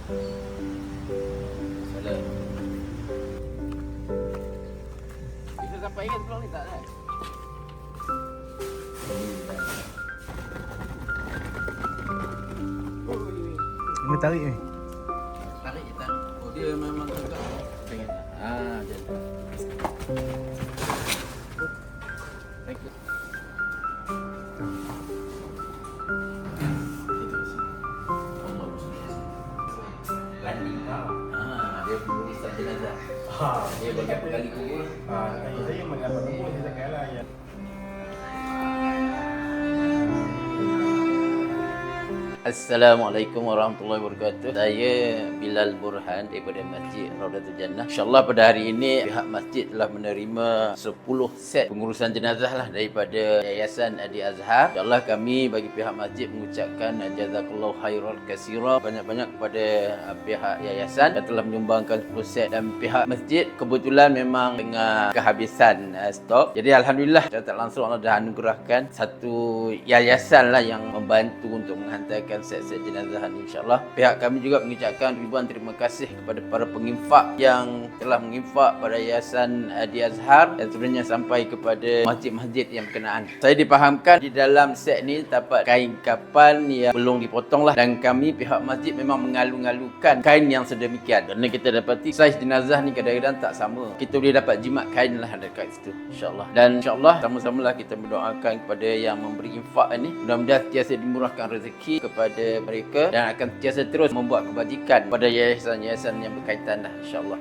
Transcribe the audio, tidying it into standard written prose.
Salah. Bisa sampai kan pulang ni tak ada? Ini tarik ni. Tarik je tarik. Oh dia memang tegak. Pengen. Dia. Thank you. Landing kau. Dia urusan jenazah. Dia berapa kali kubur? Saya mendapat kubur saya cakap lah ya. Assalamualaikum warahmatullahi wabarakatuh. Saya Bilal Burhan daripada Masjid Raudatul Jannah. InsyaAllah pada hari ini pihak masjid telah menerima 10 set pengurusan jenazah lah daripada Yayasan Adi Azhar. InsyaAllah kami bagi pihak masjid mengucapkan jazakallahu khairan katsira banyak-banyak kepada pihak yayasan yang telah menyumbangkan 10 set, dan pihak masjid kebetulan memang dengan kehabisan stok. Jadi alhamdulillah secara tak langsung Allah dah anugerahkan satu yayasan lah yang membantu untuk menghantarkan set-set jenazah ni. InsyaAllah pihak kami juga mengucapkan ribuan terima kasih kepada para penginfak yang telah menginfak pada Yayasan Adi Azhar dan sebenarnya sampai kepada masjid-masjid yang berkenaan. Saya dipahamkan di dalam set ni terdapat kain kapan yang belum dipotong lah, dan kami pihak masjid memang mengalu-alukan kain yang sedemikian kerana kita dapati saiz jenazah ni kadang-kadang tak sama. Kita boleh dapat jimat kain lah dekat situ, insyaAllah. Dan insyaAllah sama-samalah kita mendoakan kepada yang memberi infak ni, mudah-mudahan sentiasa dimurahkan rezeki kepada mereka dan akan sentiasa terus membuat kebajikan pada yayasan-yayasan yang berkaitan lah, insyaAllah.